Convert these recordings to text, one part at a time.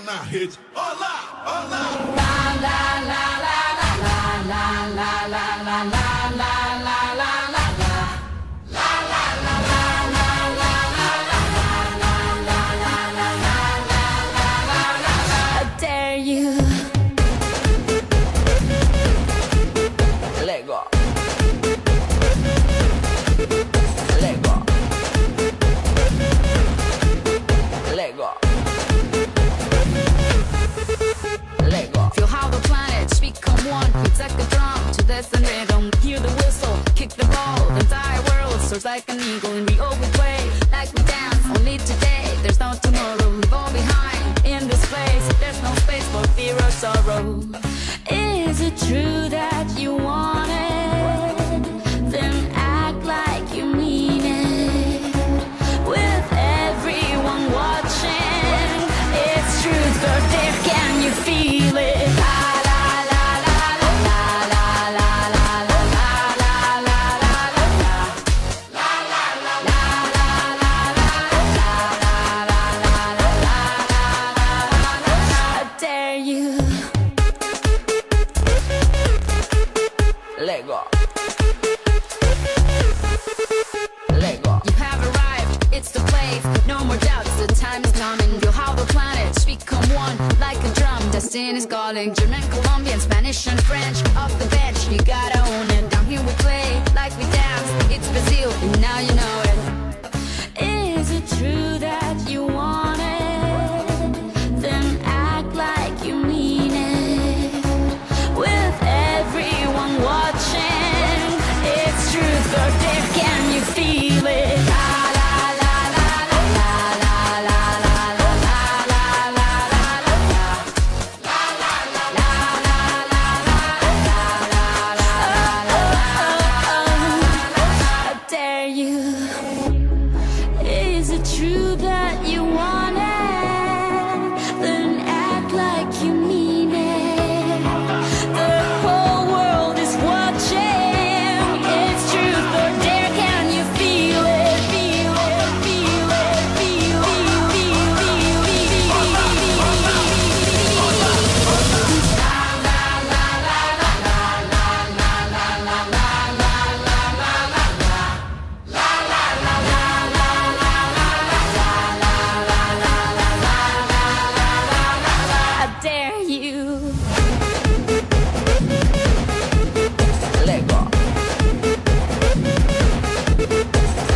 na rede. Olá, olá. La la la la la la la la la la la la la la la. La la la la la la la la la la la la la. I dare you. Lego. Lego. Lego. Lego. Feel how the planets become one. It's like a drum to this and rhythm. Hear the whistle, kick the ball. The entire world soars like an eagle. And we always play like we dance. Only today, there's no tomorrow. Leave all behind in this place. There's no space for fear or sorrow. Is it true that you want it? Then act like you mean it. With everyone watching, it's truth or dare. Can you feel it? La la la la la la la la la la la la la la. La la la la la la la la la. I dare you. Lego. Lego. You have arrived, it's the place. No more doubts, the time is coming. Feel how the planets become one like a drum. Destiny's calling. German, Colombian, Spanish and French. Off the bench, you gotta own it. Down here we play like we dance. It's Brazil, and now you know it. Is it true that you want it? Then act like you mean it. With everyone watching, it's truth or dare. Can you feel it? La la la la la la la la la la la la la la. La la la la la la la la la. I dare you. Is it true that you want it? Then act like you mean it. The whole world is watching. It's truth or dare. Can you feel it? Feel it, feel it, feel it, I dare you. Lego.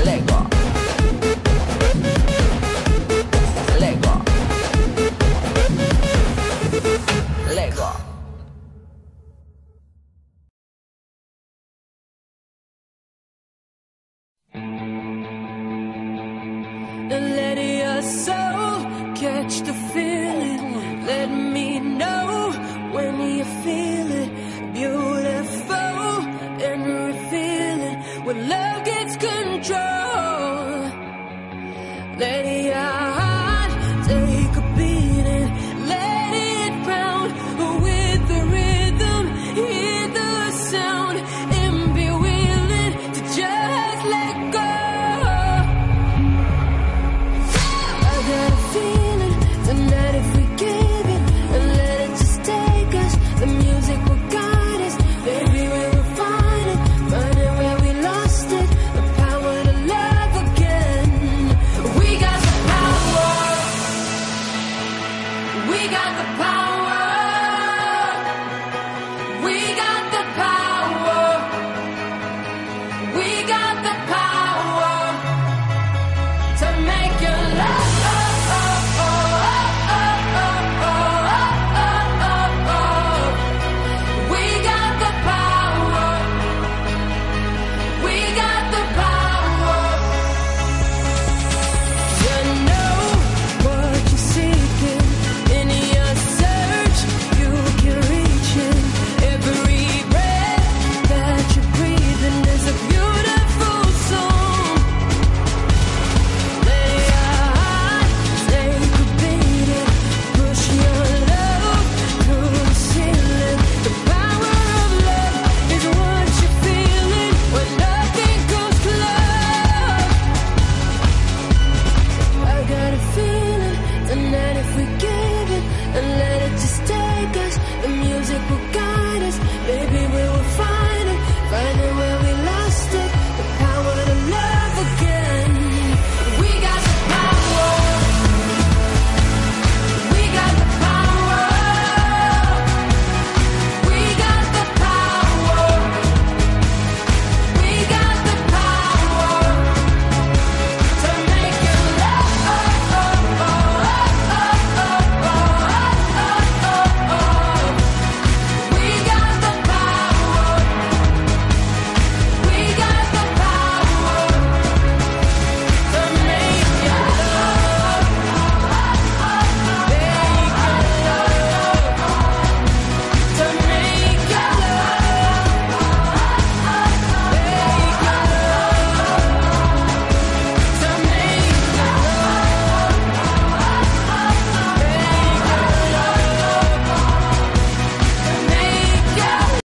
Lego. Lego. Lego. Let your soul catch the feeling. Let me know when you feel it. Beautiful and revealing. When love gets control. Let your heart take a beating. Let it pound with the rhythm. Hear the sound and be willing to just let go. I got a feeling tonight if we give it and let it just take us, the music will guide us. Baby, we will find it where we lost it. The power to love again. We got the power. We got the power.